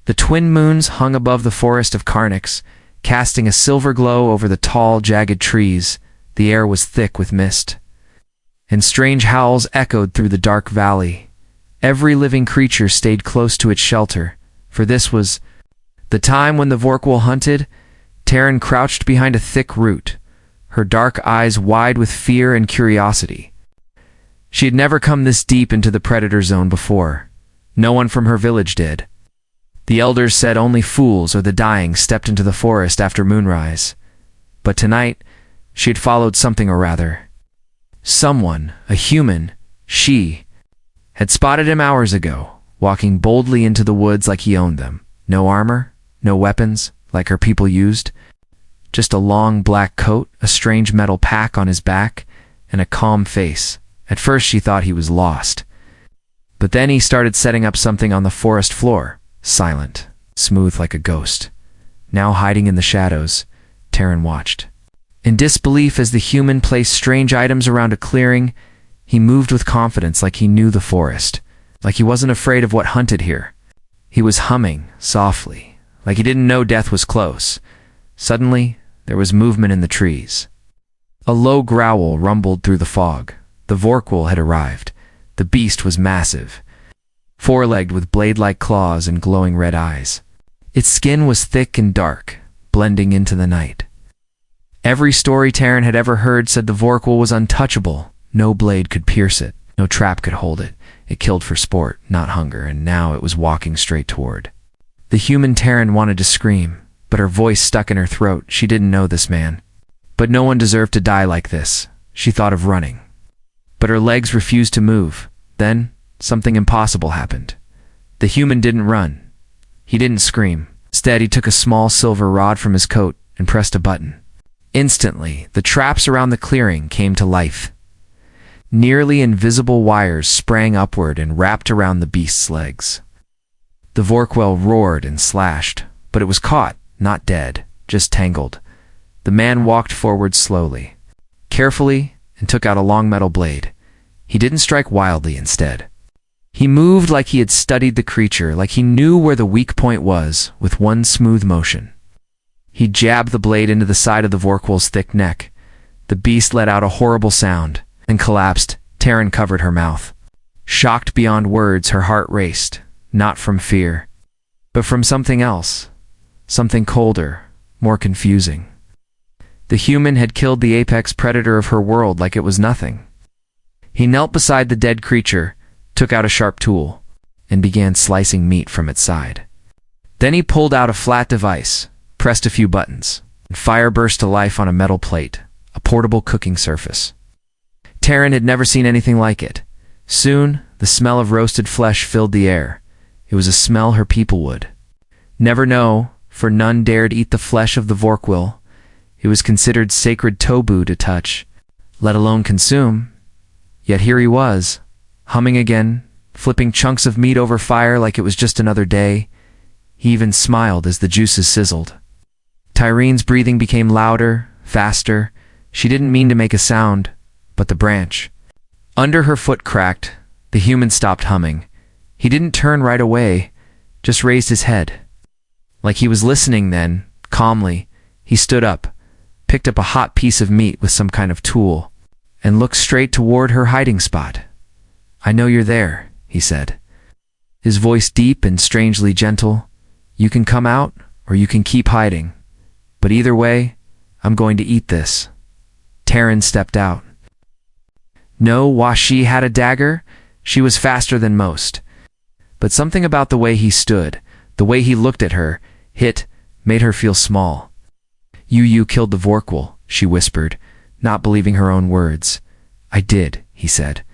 The twin moons hung above the forest of Carnix, casting a silver glow over the tall, jagged trees. The air was thick with mist, and strange howls echoed through the dark valley. Every living creature stayed close to its shelter, for this was the time when the Vorkwal hunted. Taryn crouched behind a thick root, her dark eyes wide with fear and curiosity. She had never come this deep into the predator zone before. No one from her village did. The elders said only fools or the dying stepped into the forest after moonrise. But tonight, she had followed something, or rather, someone, a human, she, had spotted him hours ago, walking boldly into the woods like he owned them. No armor, no weapons, like her people used. Just a long black coat, a strange metal pack on his back, and a calm face. At first she thought he was lost. But then he started setting up something on the forest floor, silent, smooth like a ghost. Now hiding in the shadows, Taryn watched. In disbelief as the human placed strange items around a clearing, he moved with confidence like he knew the forest, like he wasn't afraid of what hunted here. He was humming, softly, like he didn't know death was close. Suddenly, there was movement in the trees. A low growl rumbled through the fog. The Vorkwal had arrived. The beast was massive, four-legged with blade-like claws and glowing red eyes. Its skin was thick and dark, blending into the night. Every story Taryn had ever heard said the Vorkwal was untouchable. No blade could pierce it. No trap could hold it. It killed for sport, not hunger, and now it was walking straight toward. The human Taryn wanted to scream, but her voice stuck in her throat. She didn't know this man. But no one deserved to die like this. She thought of running. But her legs refused to move. Then, something impossible happened. The human didn't run. He didn't scream. Instead, he took a small silver rod from his coat and pressed a button. Instantly, the traps around the clearing came to life. Nearly invisible wires sprang upward and wrapped around the beast's legs. The Vorkwal roared and slashed, but it was caught, not dead, just tangled. The man walked forward slowly, carefully, and took out a long metal blade. He didn't strike wildly instead. He moved like he had studied the creature, like he knew where the weak point was, with one smooth motion. He jabbed the blade into the side of the Vorkwal's thick neck. The beast let out a horrible sound and collapsed. Taryn covered her mouth. Shocked beyond words, her heart raced, not from fear, but from something else, something colder, more confusing. The human had killed the apex predator of her world like it was nothing. He knelt beside the dead creature, took out a sharp tool, and began slicing meat from its side. Then he pulled out a flat device, pressed a few buttons, and fire burst to life on a metal plate, a portable cooking surface. Taryn had never seen anything like it. Soon, the smell of roasted flesh filled the air. It was a smell her people would never know, for none dared eat the flesh of the Vorkwal. It was considered sacred taboo to touch, let alone consume. Yet here he was, humming again, flipping chunks of meat over fire like it was just another day. He even smiled as the juices sizzled. Tyrene's breathing became louder, faster. She didn't mean to make a sound, but the branch under her foot cracked. The human stopped humming. He didn't turn right away, just raised his head. Like he was listening then, calmly, he stood up, picked up a hot piece of meat with some kind of tool, and looked straight toward her hiding spot. "I know you're there," he said, his voice deep and strangely gentle. "You can come out, or you can keep hiding. But either way, I'm going to eat this." Taryn stepped out. No, Washi had a dagger. She was faster than most. But something about the way he stood, the way he looked at her, made her feel small. You killed the Vorkwal," she whispered, not believing her own words. "I did," he said,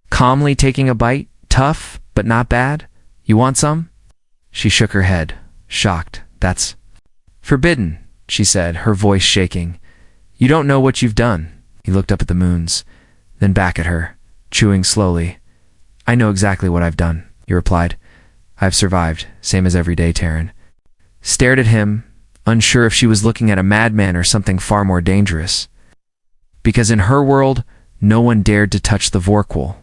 calmly taking a bite. "Tough, but not bad. You want some?" She shook her head, shocked. "That's forbidden," she said, her voice shaking. "You don't know what you've done." He looked up at the moons, then back at her, chewing slowly. "I know exactly what I've done," he replied. "I've survived, same as every day." Taryn stared at him, unsure if she was looking at a madman or something far more dangerous. Because in her world, no one dared to touch the Vorkwal.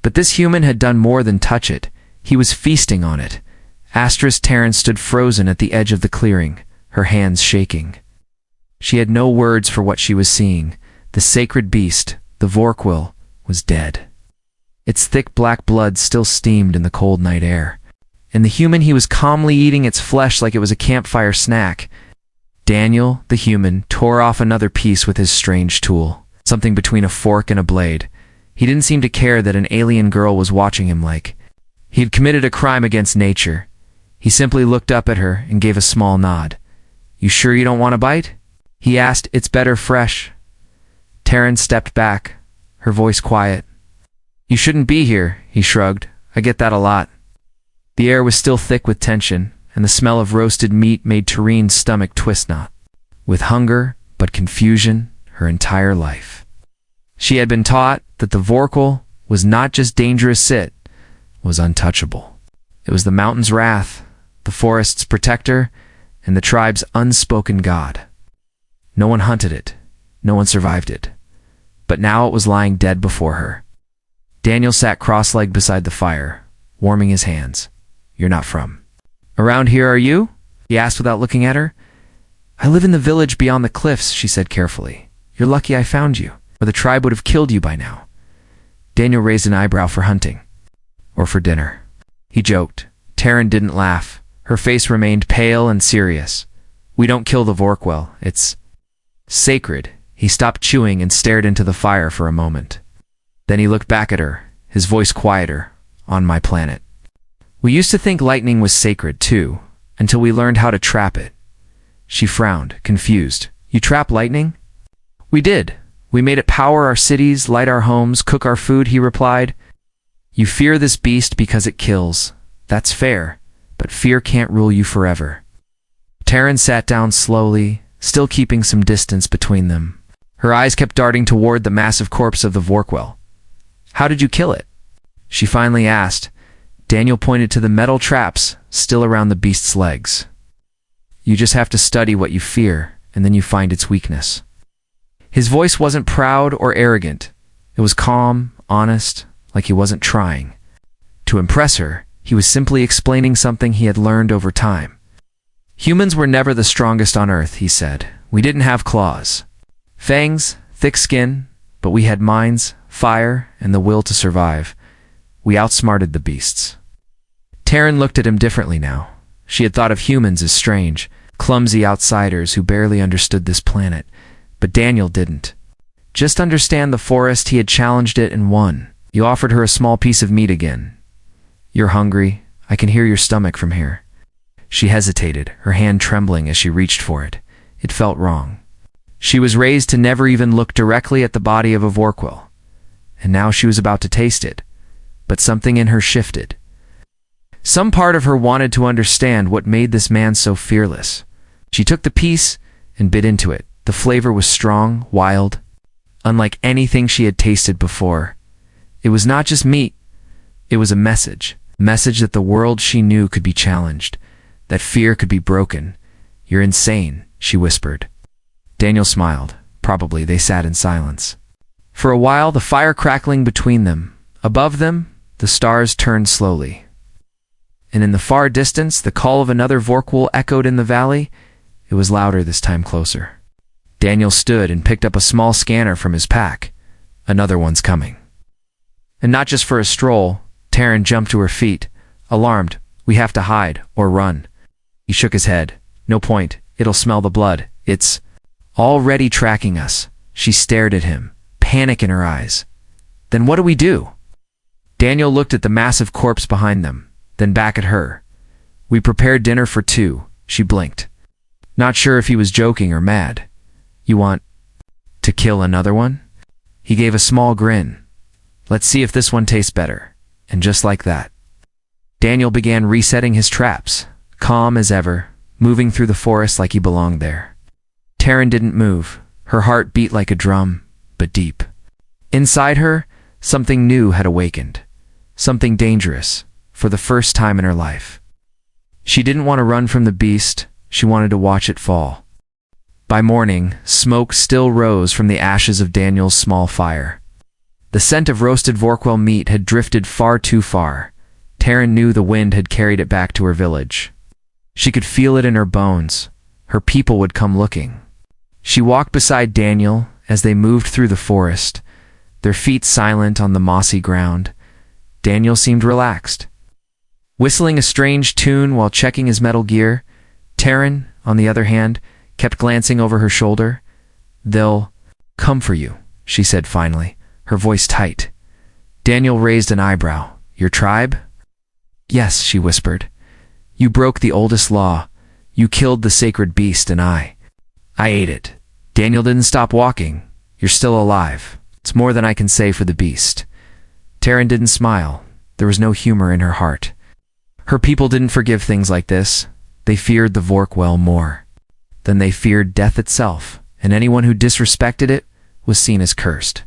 But this human had done more than touch it. He was feasting on it, Taryn stood frozen at the edge of the clearing, her hands shaking. She had no words for what she was seeing. The sacred beast, the Vorkwil, was dead. Its thick black blood still steamed in the cold night air. And the human, he was calmly eating its flesh like it was a campfire snack. Daniel, the human, tore off another piece with his strange tool, something between a fork and a blade. He didn't seem to care that an alien girl was watching him like he had committed a crime against nature. He simply looked up at her and gave a small nod. "You sure you don't want a bite?" he asked. "It's better fresh." Taryn stepped back, her voice quiet. "You shouldn't be here," he shrugged. "I get that a lot." The air was still thick with tension, and the smell of roasted meat made Taryn's stomach twist knot. With hunger, but confusion, her entire life. She had been taught that the Vorkwil was not just dangerous, it was untouchable. It was the mountain's wrath, the forest's protector, and the tribe's unspoken god. No one hunted it, no one survived it. But now it was lying dead before her. Daniel sat cross-legged beside the fire, warming his hands. "You're not from around here, are you?" he asked without looking at her. "I live in the village beyond the cliffs," she said carefully. "You're lucky I found you, or the tribe would have killed you by now." Daniel raised an eyebrow. "For hunting? Or for dinner?" he joked. Taryn didn't laugh. Her face remained pale and serious. "We don't kill the Vorkwil. It's sacred." He stopped chewing and stared into the fire for a moment. Then he looked back at her, his voice quieter. "On my planet, we used to think lightning was sacred too, until we learned how to trap it." She frowned, confused. "You trap lightning?" "We did. We made it power our cities, light our homes, cook our food," he replied. "You fear this beast because it kills. That's fair, but fear can't rule you forever." Taryn sat down slowly, still keeping some distance between them. Her eyes kept darting toward the massive corpse of the Vorkwil. "How did you kill it?" she finally asked. Daniel pointed to the metal traps still around the beast's legs. "You just have to study what you fear, and then you find its weakness." His voice wasn't proud or arrogant. It was calm, honest, like he wasn't trying to impress her. He was simply explaining something he had learned over time. "Humans were never the strongest on Earth," he said. "We didn't have claws, fangs, thick skin, but we had minds, fire, and the will to survive. We outsmarted the beasts." Taryn looked at him differently now. She had thought of humans as strange, clumsy outsiders who barely understood this planet. But Daniel didn't just understand the forest, he had challenged it and won. He offered her a small piece of meat again. "You're hungry. I can hear your stomach from here." She hesitated, her hand trembling as she reached for it. It felt wrong. She was raised to never even look directly at the body of a Vorkwil, and now she was about to taste it. But something in her shifted. Some part of her wanted to understand what made this man so fearless. She took the piece and bit into it. The flavor was strong, wild, unlike anything she had tasted before. It was not just meat. It was a message that the world she knew could be challenged, that fear could be broken. "You're insane," she whispered. Daniel smiled. Probably they sat in silence. For a while, the fire crackling between them. Above them, the stars turned slowly. And in the far distance, the call of another Vorkwil echoed in the valley. It was louder this time, closer. Daniel stood and picked up a small scanner from his pack. "Another one's coming." And not just for a stroll. Taryn jumped to her feet, alarmed. "We have to hide, or run." He shook his head. "No point. It'll smell the blood. It's already tracking us." She stared at him, panic in her eyes. "Then what do we do?" Daniel looked at the massive corpse behind them, then back at her. "We prepared dinner for two." She blinked, not sure if he was joking or mad. "You want to kill another one?" He gave a small grin. "Let's see if this one tastes better." And just like that, Daniel began resetting his traps, calm as ever, moving through the forest like he belonged there. Taryn didn't move. Her heart beat like a drum, but deep. Inside her, something new had awakened. Something dangerous, for the first time in her life. She didn't want to run from the beast. She wanted to watch it fall. By morning, smoke still rose from the ashes of Daniel's small fire. The scent of roasted Vorkwil meat had drifted far too far. Taryn knew the wind had carried it back to her village. She could feel it in her bones. Her people would come looking. She walked beside Daniel as they moved through the forest, their feet silent on the mossy ground. Daniel seemed relaxed, whistling a strange tune while checking his metal gear. Taryn, on the other hand, kept glancing over her shoulder. "They'll come for you," she said finally, her voice tight. Daniel raised an eyebrow. "Your tribe?" "Yes," she whispered. "You broke the oldest law. You killed the sacred beast and I ate it." Daniel didn't stop walking. "You're still alive. It's more than I can say for the beast." Taryn didn't smile. There was no humor in her heart. Her people didn't forgive things like this. They feared the Vorkwell more than they feared death itself, and anyone who disrespected it was seen as cursed.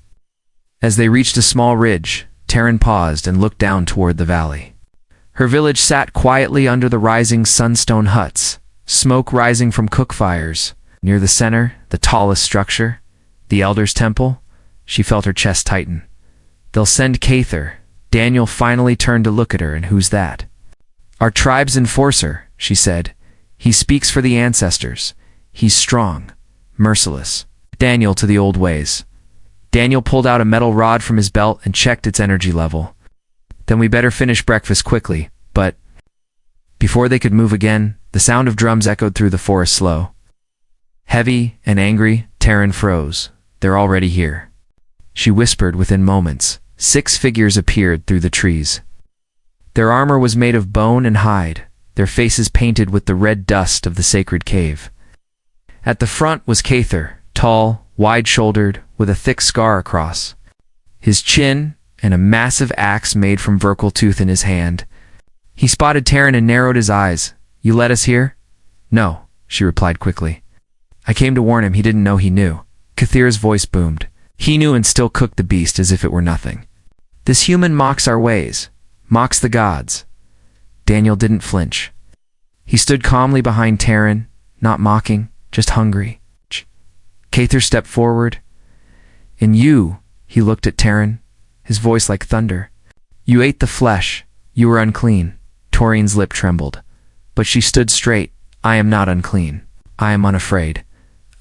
As they reached a small ridge, Taryn paused and looked down toward the valley. Her village sat quietly under the rising sunstone huts, smoke rising from cook fires. Near the center, the tallest structure, the Elder's Temple, she felt her chest tighten. "They'll send Cather." Daniel finally turned to look at her. "And who's that?" "Our tribe's enforcer," she said. "He speaks for the ancestors. He's strong, merciless." Daniel to the old ways. Daniel pulled out a metal rod from his belt and checked its energy level. "Then we better finish breakfast quickly." But before they could move again, the sound of drums echoed through the forest slow. Heavy and angry, Taryn froze. "They're already here," she whispered. Within moments, 6 figures appeared through the trees. Their armor was made of bone and hide, their faces painted with the red dust of the sacred cave. At the front was Cather, tall, wide-shouldered, with a thick scar across his chin and a massive axe made from Vorkwell tooth in his hand. He spotted Taryn and narrowed his eyes. "You led us here?" "No," she replied quickly. "I came to warn him. He didn't know he knew." Cather's voice boomed. "He knew and still cooked the beast as if it were nothing. This human mocks our ways, mocks the gods." Daniel didn't flinch. He stood calmly behind Taryn, not mocking, just hungry. Cather stepped forward. "And you," he looked at Taryn, his voice like thunder. "You ate the flesh. You were unclean." Torian's lip trembled, but she stood straight. "I am not unclean. I am unafraid."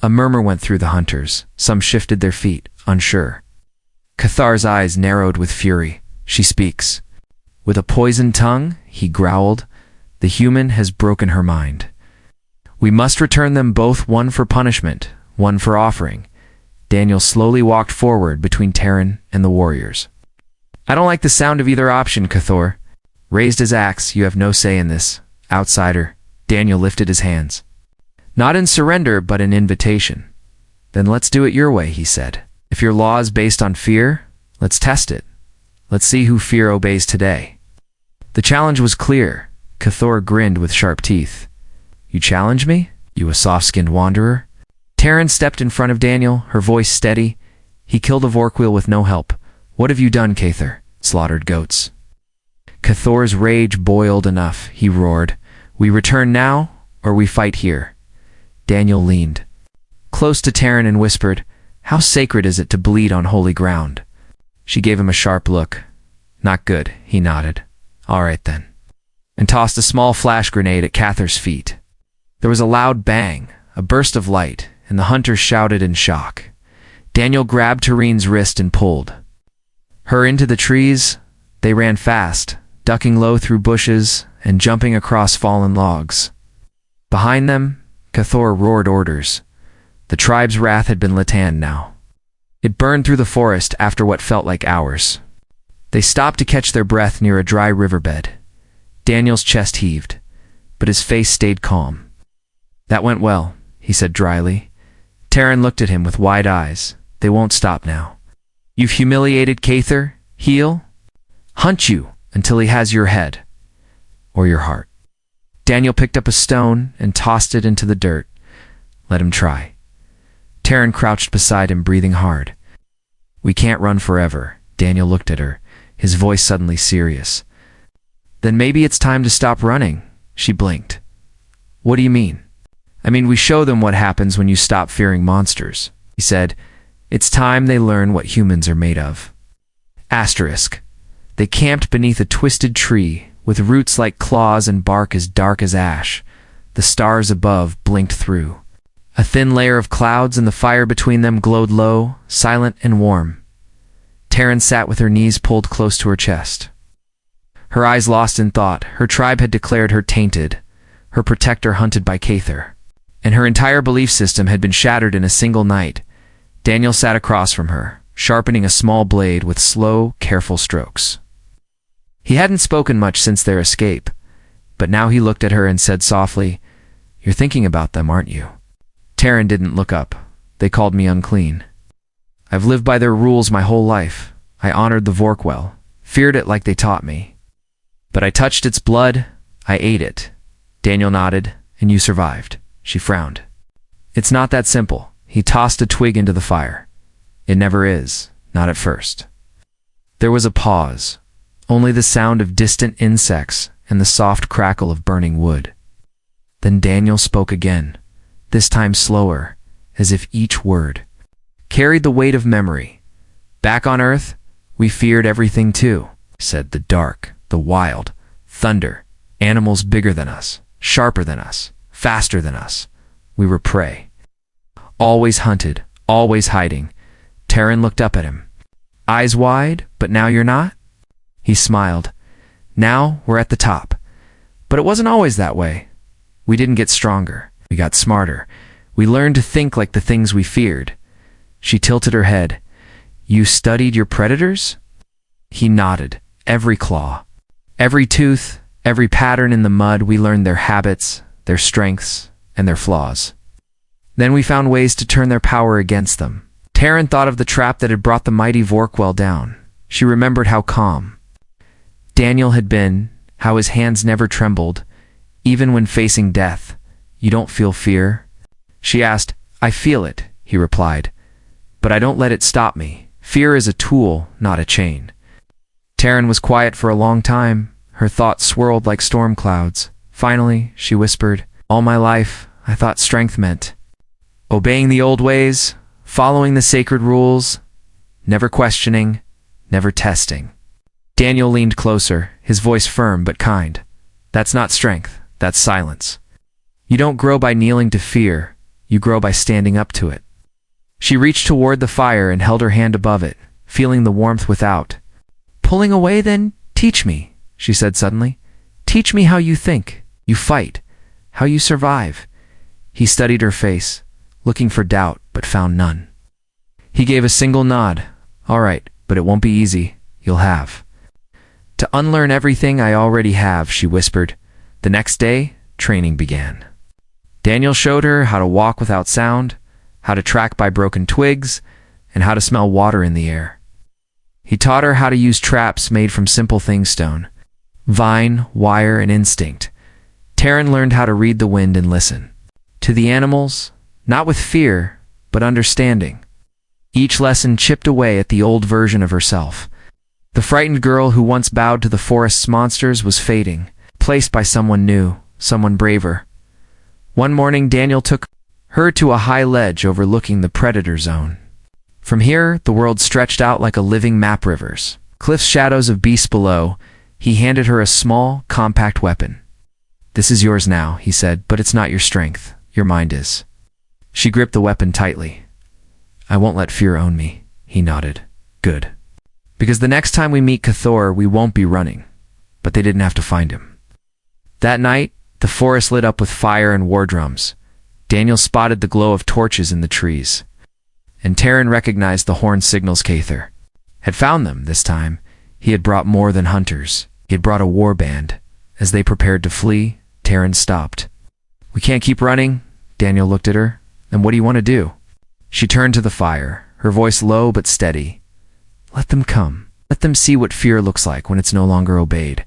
A murmur went through the hunters. Some shifted their feet, unsure. Cathar's eyes narrowed with fury. "She speaks. With a poisoned tongue," he growled. "The human has broken her mind. We must return them both, one for punishment, one for offering." Daniel slowly walked forward between Taryn and the warriors. "I don't like the sound of either option," Cathor raised his axe. "You have no say in this, outsider." Daniel lifted his hands. "Not in surrender, but in invitation." "Then let's do it your way," he said. "If your law is based on fear, let's test it. Let's see who fear obeys today." The challenge was clear. Cathor grinned with sharp teeth. "You challenge me? You a soft-skinned wanderer?" Taryn stepped in front of Daniel, her voice steady. "He killed a Vorkwell with no help. What have you done, Cather?" "Slaughtered goats." Cathor's rage boiled enough. He roared, "We return now, or we fight here." Daniel leaned close to Taryn and whispered, "How sacred is it to bleed on holy ground?" She gave him a sharp look. "Not good," he nodded. "All right then," and tossed a small flash grenade at Cather's feet. There was a loud bang, a burst of light, and the hunters shouted in shock. Daniel grabbed Taryn's wrist and pulled her into the trees. They ran fast, ducking low through bushes and jumping across fallen logs. Behind them, Cathor roared orders. The tribe's wrath had been lit now. It burned through the forest after what felt like hours. They stopped to catch their breath near a dry riverbed. Daniel's chest heaved, but his face stayed calm. "That went well," he said dryly. Taryn looked at him with wide eyes. "They won't stop now. You've humiliated Cather. He'll hunt you until he has your head, or your heart." Daniel picked up a stone and tossed it into the dirt. "Let him try." Taryn crouched beside him, breathing hard. "We can't run forever." Daniel looked at her, his voice suddenly serious. "Then maybe it's time to stop running." She blinked. "What do you mean?" "I mean, we show them what happens when you stop fearing monsters," he said. "It's time they learn what humans are made of." Asterisk. They camped beneath a twisted tree with roots like claws and bark as dark as ash. The stars above blinked through. A thin layer of clouds and the fire between them glowed low, silent and warm. Taryn sat with her knees pulled close to her chest. Her eyes lost in thought. Her tribe had declared her tainted, her protector hunted by Cather, and her entire belief system had been shattered in a single night. Daniel sat across from her, sharpening a small blade with slow, careful strokes. He hadn't spoken much since their escape, but now he looked at her and said softly, "You're thinking about them, aren't you?" Taryn didn't look up. "They called me unclean. I've lived by their rules my whole life. I honored the Vorkwell, feared it like they taught me. But I touched its blood, I ate it." Daniel nodded. "And you survived." She frowned. "It's not that simple." He tossed a twig into the fire. "It never is, not at first." There was a pause, only the sound of distant insects and the soft crackle of burning wood. Then Daniel spoke again, this time slower, as if each word carried the weight of memory. "Back on Earth, we feared everything too," said. "The dark, the wild, thunder, animals bigger than us, sharper than us, faster than us. We were prey. Always hunted, always hiding." Taryn looked up at him, eyes wide. "But now you're not?" He smiled. "Now we're at the top. But it wasn't always that way. We didn't get stronger. We got smarter. We learned to think like the things we feared." She tilted her head. "You studied your predators?" He nodded. "Every claw, every tooth, every pattern in the mud. We learned their habits, their strengths, and their flaws. Then we found ways to turn their power against them." Taryn thought of the trap that had brought the mighty Vorkwell down. She remembered how calm Daniel had been, how his hands never trembled, even when facing death. "You don't feel fear?" She asked. "I feel it," he replied, "but I don't let it stop me. Fear is a tool, not a chain." Taryn was quiet for a long time. Her thoughts swirled like storm clouds. Finally, she whispered, "All my life, I thought strength meant obeying the old ways, following the sacred rules, never questioning, never testing." Daniel leaned closer, his voice firm but kind. "That's not strength, that's silence. You don't grow by kneeling to fear, you grow by standing up to it." She reached toward the fire and held her hand above it, feeling the warmth without. "Pulling away then? Teach me," she said suddenly. "Teach me how you think, you fight, how you survive." He studied her face, looking for doubt but found none. He gave a single nod. "All right, but it won't be easy. You'll have to unlearn everything I already have," she whispered. The next day, training began. Daniel showed her how to walk without sound, how to track by broken twigs, and how to smell water in the air. He taught her how to use traps made from simple things: stone, vine, wire, and instinct. Taryn learned how to read the wind and listen to the animals, not with fear, but understanding. Each lesson chipped away at the old version of herself. The frightened girl who once bowed to the forest's monsters was fading, placed by someone new, someone braver. One morning, Daniel took her to a high ledge overlooking the predator zone. From here, the world stretched out like a living map: rivers, cliffs, shadows of beasts below. He handed her a small, compact weapon. "This is yours now," he said, "but it's not your strength. Your mind is." She gripped the weapon tightly. "I won't let fear own me," he nodded. "Good. Because the next time we meet Cathor, we won't be running." But they didn't have to find him. That night, the forest lit up with fire and war drums. Daniel spotted the glow of torches in the trees, and Taryn recognized the horn signals. Cather had found them this time. He had brought more than hunters. He had brought a war band. As they prepared to flee, Taryn stopped. "We can't keep running." Daniel looked at her. "Then what do you want to do?" She turned to the fire, her voice low but steady. "Let them come. Let them see what fear looks like when it's no longer obeyed."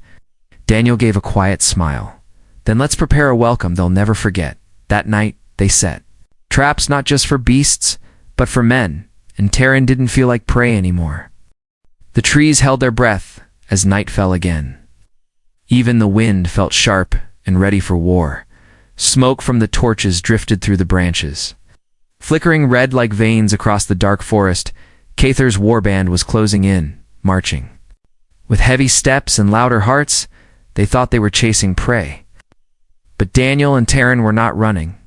Daniel gave a quiet smile. "Then let's prepare a welcome they'll never forget." That night, they set traps not just for beasts, but for men, and Taryn didn't feel like prey anymore. The trees held their breath as night fell again. Even the wind felt sharp and ready for war. Smoke from the torches drifted through the branches, flickering red like veins across the dark forest. Cather's warband was closing in, marching. With heavy steps and louder hearts, They thought they were chasing prey. But Daniel and Taryn were not running.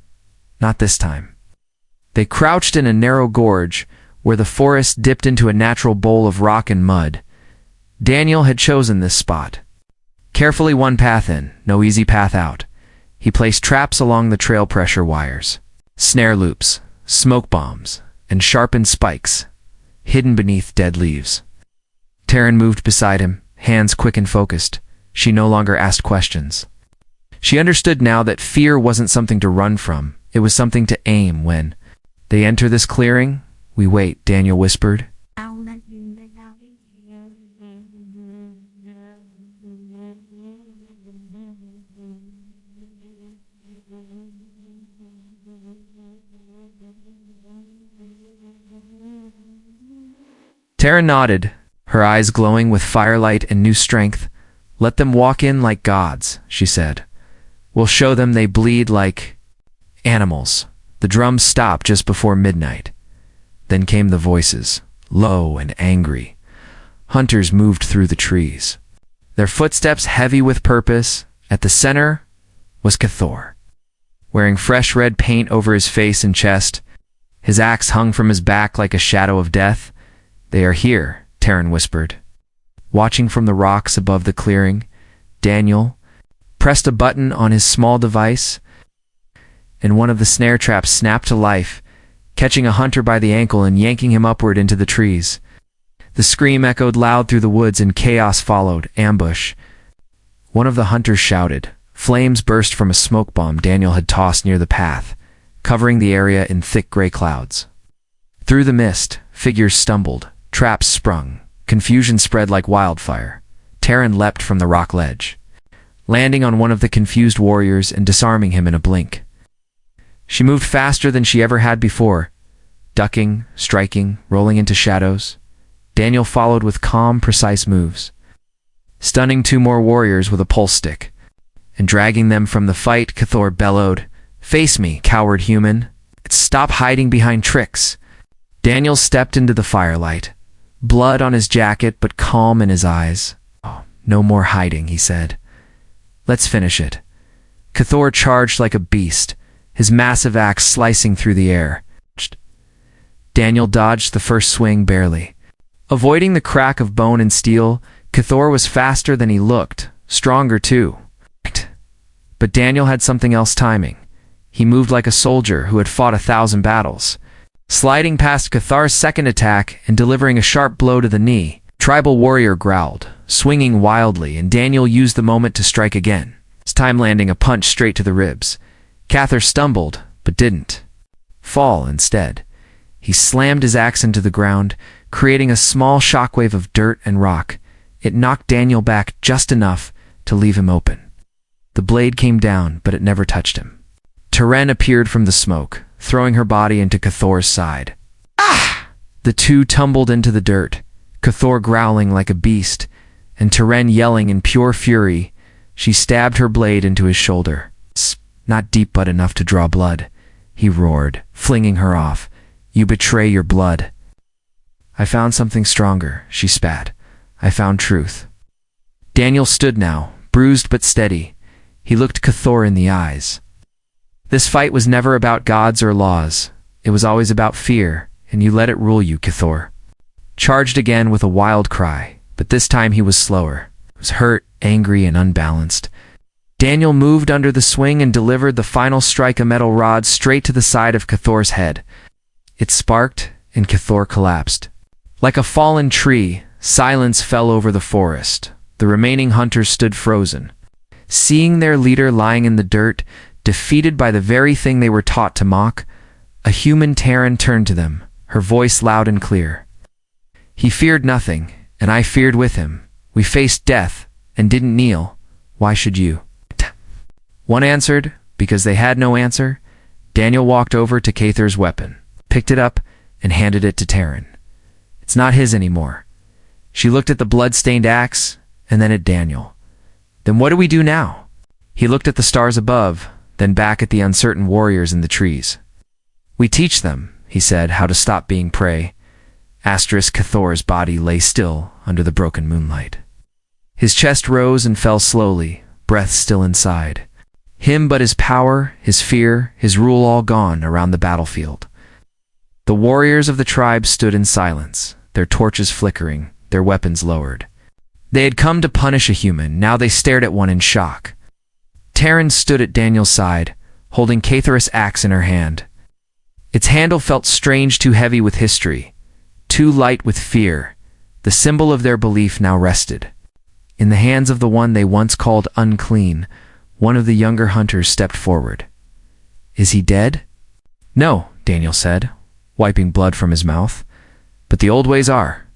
Not this time. They crouched in a narrow gorge where the forest dipped into a natural bowl of rock and mud. Daniel had chosen this spot. Carefully one path in, no easy path out. He placed traps along the trail pressure wires, snare loops, smoke bombs, and sharpened spikes, hidden beneath dead leaves. Taryn moved beside him, hands quick and focused. She no longer asked questions. She understood now that fear wasn't something to run from. It was something to aim when. They enter this clearing? We wait, Daniel whispered. Taryn nodded, her eyes glowing with firelight and new strength. Let them walk in like gods, she said. We'll show them they bleed like animals. The drums stopped just before midnight. Then came the voices, low and angry. Hunters moved through the trees, their footsteps heavy with purpose. At the center was Cathor, wearing fresh red paint over his face and chest. His axe hung from his back like a shadow of death. They are here, Taryn whispered. Watching from the rocks above the clearing, Daniel pressed a button on his small device, and one of the snare traps snapped to life, catching a hunter by the ankle and yanking him upward into the trees. The scream echoed loud through the woods and chaos followed, ambush. One of the hunters shouted. Flames burst from a smoke bomb Daniel had tossed near the path, covering the area in thick gray clouds. Through the mist, figures stumbled, traps sprung. Confusion spread like wildfire. Taryn leapt from the rock ledge, landing on one of the confused warriors and disarming him in a blink. She moved faster than she ever had before, ducking, striking, rolling into shadows. Daniel followed with calm, precise moves, stunning two more warriors with a pulse stick, and dragging them from the fight. Cathor bellowed, "Face me, coward human! Stop hiding behind tricks!" Daniel stepped into the firelight, blood on his jacket but calm in his eyes. "Oh, no more hiding," he said. "Let's finish it." Cathor charged like a beast, his massive axe slicing through the air. Daniel dodged the first swing barely. Avoiding the crack of bone and steel, Cathor was faster than he looked, stronger too. But Daniel had something else timing. He moved like a soldier who had fought 1,000 battles. Sliding past Cathor's second attack and delivering a sharp blow to the knee, tribal warrior growled, swinging wildly, and Daniel used the moment to strike again, this time landing a punch straight to the ribs. Cathor stumbled, but didn't fall instead. He slammed his axe into the ground, creating a small shockwave of dirt and rock. It knocked Daniel back just enough to leave him open. The blade came down, but it never touched him. Taryn appeared from the smoke, throwing her body into Cathor's side. Ah! The two tumbled into the dirt, Cathor growling like a beast, and Taryn yelling in pure fury. She stabbed her blade into his shoulder. Not deep but enough to draw blood, he roared, flinging her off. "You betray your blood." "I found something stronger," she spat. "I found truth." Daniel stood now, bruised but steady. He looked Cathor in the eyes. "This fight was never about gods or laws. It was always about fear, and you let it rule you," Cathor charged again with a wild cry, but this time he was slower. He was hurt, angry, and unbalanced. Daniel moved under the swing and delivered the final strike, a metal rod straight to the side of Cathor's head. It sparked, and Cathor collapsed. Like a fallen tree, silence fell over the forest. The remaining hunters stood frozen, seeing their leader lying in the dirt, defeated by the very thing they were taught to mock. A human Taryn turned to them, her voice loud and clear. "He feared nothing, and I feared with him. We faced death, and didn't kneel. Why should you?" One answered, because they had no answer. Daniel walked over to Cathor's weapon, picked it up, and handed it to Taryn. "It's not his anymore." She looked at the blood-stained axe, and then at Daniel. "Then what do we do now?" He looked at the stars above, then back at the uncertain warriors in the trees. "We teach them," he said, "how to stop being prey." Cathor's body lay still under the broken moonlight. His chest rose and fell slowly, breath still inside. Him but his power, his fear, his rule all gone around the battlefield. The warriors of the tribe stood in silence, their torches flickering, their weapons lowered. They had come to punish a human, now they stared at one in shock. Taryn stood at Daniel's side, holding Caitharus' axe in her hand. Its handle felt strange, too heavy with history, too light with fear. The symbol of their belief now rested. In the hands of the one they once called unclean, one of the younger hunters stepped forward. "Is he dead?" "No," Daniel said, wiping blood from his mouth. "But the old ways are."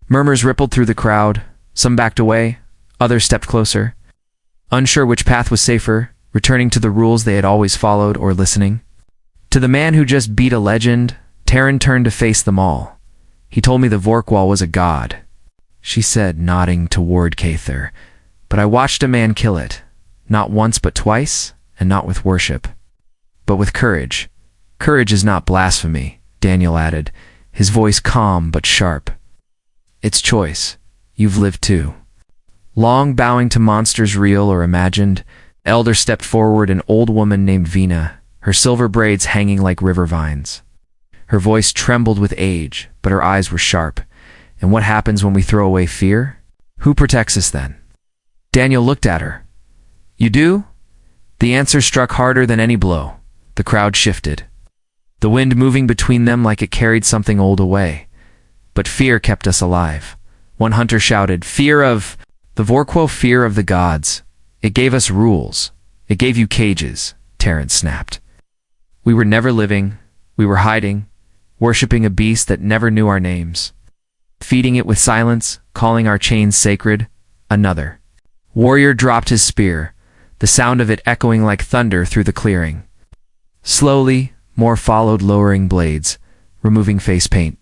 Murmurs rippled through the crowd. Some backed away, others stepped closer, unsure which path was safer, returning to the rules they had always followed or listening. To the man who just beat a legend, Taryn turned to face them all. "He told me the Vorkwall was a god," she said, nodding toward Caithar. "But I watched a man kill it, not once but twice, and not with worship, but with courage. Courage is not blasphemy," Daniel added, his voice calm but sharp. "It's choice. You've lived too." Long bowing to monsters real or imagined, elder stepped forward, an old woman named Vina, her silver braids hanging like river vines. Her voice trembled with age, but her eyes were sharp. "And what happens when we throw away fear? Who protects us then?" Daniel looked at her. "You do?" The answer struck harder than any blow. The crowd shifted, the wind moving between them like it carried something old away. "But fear kept us alive." One hunter shouted, "Fear of the Vorkwall, fear of the gods. It gave us rules. It gave you cages," Terrence snapped. "We were never living. We were hiding, worshipping a beast that never knew our names. Feeding it with silence, calling our chains sacred." Another warrior dropped his spear, the sound of it echoing like thunder through the clearing. Slowly, more followed, lowering blades, removing face paint,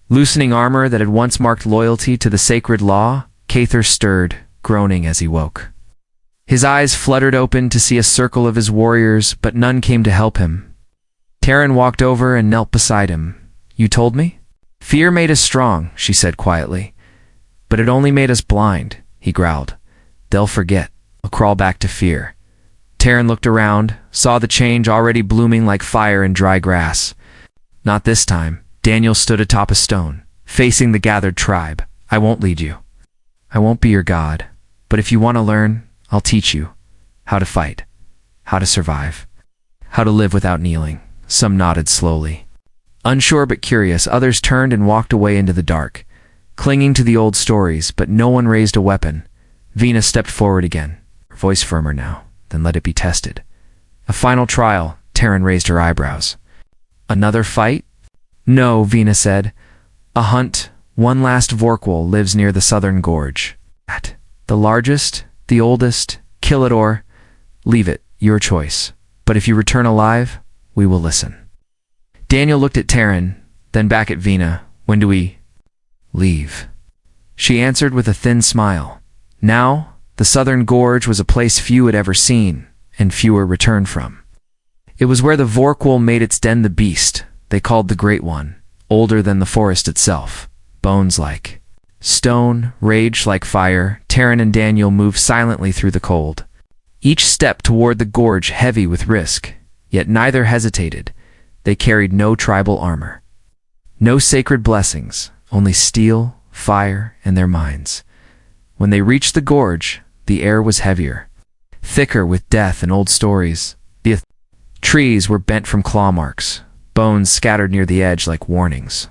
loosening armor that had once marked loyalty to the sacred law. Caithar stirred, groaning as he woke. His eyes fluttered open to see a circle of his warriors, but none came to help him. Taryn walked over and knelt beside him. "You told me?" "Fear made us strong," she said quietly. "But it only made us blind," he growled. "They'll forget. I'll crawl back to fear." Taryn looked around, saw the change already blooming like fire in dry grass. "Not this time." Daniel stood atop a stone, facing the gathered tribe. "I won't lead you. I won't be your god. But if you want to learn, I'll teach you how to fight, how to survive, how to live without kneeling." Some nodded slowly, unsure but curious. Others turned and walked away into the dark, clinging to the old stories, but no one raised a weapon. Vina stepped forward again, her voice firmer now. "Then let it be tested." "A final trial," Taryn raised her eyebrows. "Another fight?" "No," Vina said. "A hunt. One last Vorkwall lives near the southern gorge. The largest, the oldest. Kill it or leave it, your choice. But if you return alive, we will listen." Daniel looked at Taryn, then back at Vina. "When do we leave?" She answered with a thin smile. Now, the southern gorge was a place few had ever seen, and fewer returned from. It was where the Vorkwall made its den, the beast they called the Great One, older than the forest itself. Bones like stone, rage like fire. Taryn and Daniel moved silently through the cold, each step toward the gorge heavy with risk, yet neither hesitated. They carried no tribal armor, no sacred blessings, only steel, fire, and their minds. When they reached the gorge, the air was heavier, thicker with death and old stories. The trees were bent from claw marks, bones scattered near the edge like warnings.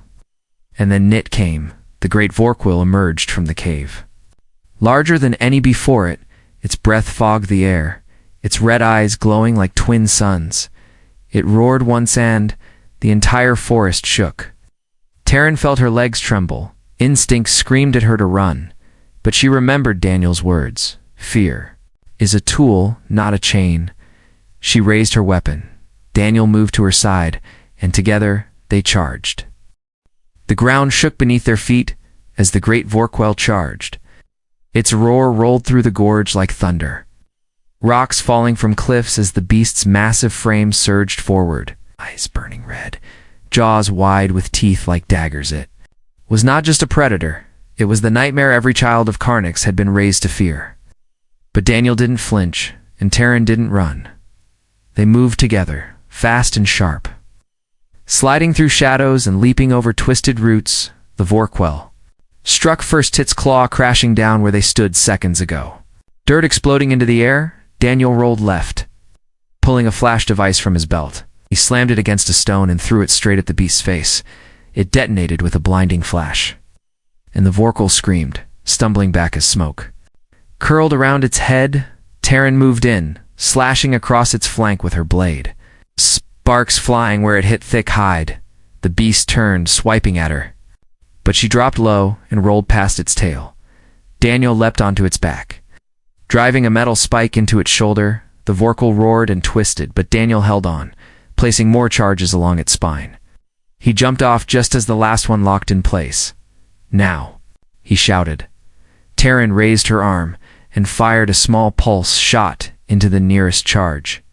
And then Nit came. The great Vorkwall emerged from the cave. Larger than any before it, its breath fogged the air, its red eyes glowing like twin suns. It roared once and the entire forest shook. Taryn felt her legs tremble. Instinct screamed at her to run, but she remembered Daniel's words. Fear is a tool, not a chain. She raised her weapon. Daniel moved to her side, and together they charged. The ground shook beneath their feet as the great Vorkwall charged. Its roar rolled through the gorge like thunder, rocks falling from cliffs as the beast's massive frame surged forward, eyes burning red, jaws wide with teeth like daggers. It was not just a predator, It was the nightmare every child of Carnix had been raised to fear. But Daniel didn't flinch, and Taryn didn't run. They moved together, fast and sharp. Sliding through shadows and leaping over twisted roots, the Vorkwell struck first its claw crashing down where they stood seconds ago. Dirt exploding into the air, Daniel rolled left, pulling a flash device from his belt. He slammed it against a stone and threw it straight at the beast's face. It detonated with a blinding flash. And the Vorkwell screamed, stumbling back as smoke curled around its head. Taryn moved in, slashing across its flank with her blade. Sparks flying where it hit thick hide. The beast turned, swiping at her. But she dropped low and rolled past its tail. Daniel leapt onto its back. Driving a metal spike into its shoulder, the Vorkwell roared and twisted, but Daniel held on, placing more charges along its spine. He jumped off just as the last one locked in place. "Now," he shouted. Taryn raised her arm and fired a small pulse shot into the nearest charge.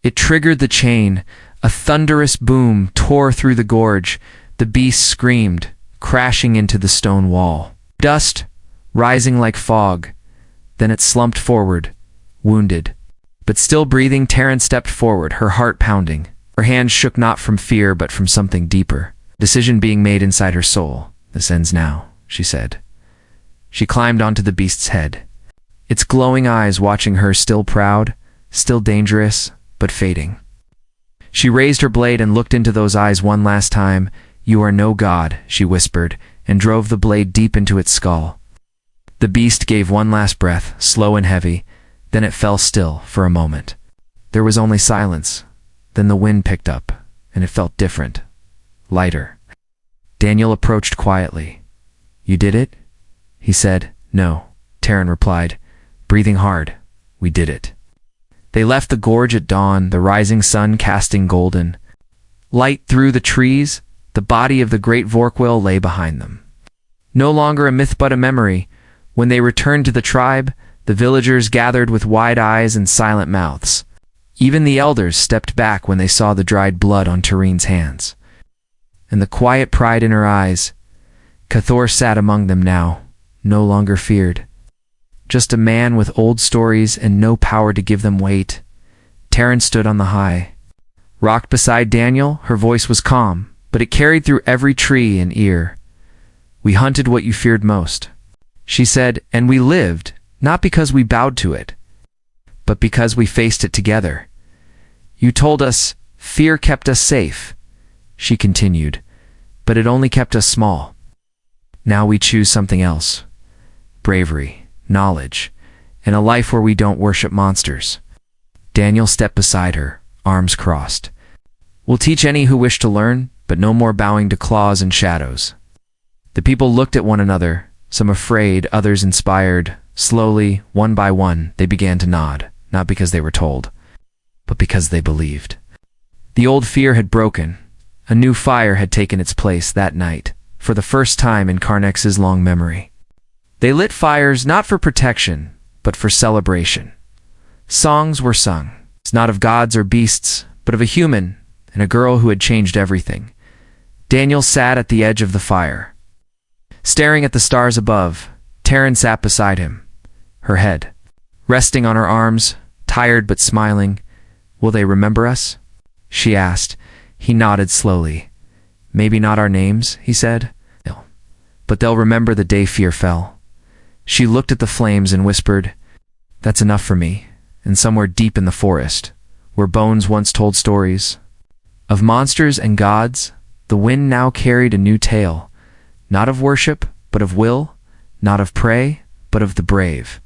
It triggered the chain. A thunderous boom tore through the gorge. The beast screamed, crashing into the stone wall. Dust, rising like fog. Then it slumped forward, wounded. But still breathing, Taryn stepped forward, her heart pounding. Her hands shook not from fear, but from something deeper. Decision being made inside her soul. "This ends now," she said. She climbed onto the beast's head, its glowing eyes watching her, still proud, still dangerous, but fading. She raised her blade and looked into those eyes one last time. "You are no god," she whispered, and drove the blade deep into its skull. The beast gave one last breath, slow and heavy, then it fell still for a moment. There was only silence. Then the wind picked up, and it felt different, lighter. Daniel approached quietly. "You did it?" he said. "No," Taryn replied, breathing hard. "We did it." They left the gorge at dawn, the rising sun casting golden light through the trees. The body of the great Vorkwell lay behind them. No longer a myth but a memory. When they returned to the tribe, the villagers gathered with wide eyes and silent mouths. Even the elders stepped back when they saw the dried blood on Taryn's hands. And the quiet pride in her eyes. Cathor sat among them now, no longer feared. Just a man with old stories and no power to give them weight. Taryn stood on the high, rocked beside Daniel. Her voice was calm, but it carried through every tree and ear. "We hunted what you feared most," she said, "and we lived, not because we bowed to it, but because we faced it together. You told us fear kept us safe," she continued, "but it only kept us small. Now we choose something else. Bravery, knowledge, and a life where we don't worship monsters." Daniel stepped beside her, arms crossed. "We'll teach any who wish to learn, but no more bowing to claws and shadows." The people looked at one another, some afraid, others inspired. Slowly, one by one, they began to nod, not because they were told, but because they believed. The old fear had broken. A new fire had taken its place that night, for the first time in Carnix's long memory. They lit fires not for protection, but for celebration. Songs were sung, not of gods or beasts, but of a human and a girl who had changed everything. Daniel sat at the edge of the fire, staring at the stars above. Taryn sat beside him, her head resting on her arms, tired but smiling. "Will they remember us?" she asked. He nodded slowly. "Maybe not our names," he said, "but they'll remember the day fear fell." She looked at the flames and whispered, "That's enough for me." And somewhere deep in the forest, where bones once told stories of monsters and gods, the wind now carried a new tale, not of worship, but of will, not of prey, but of the brave.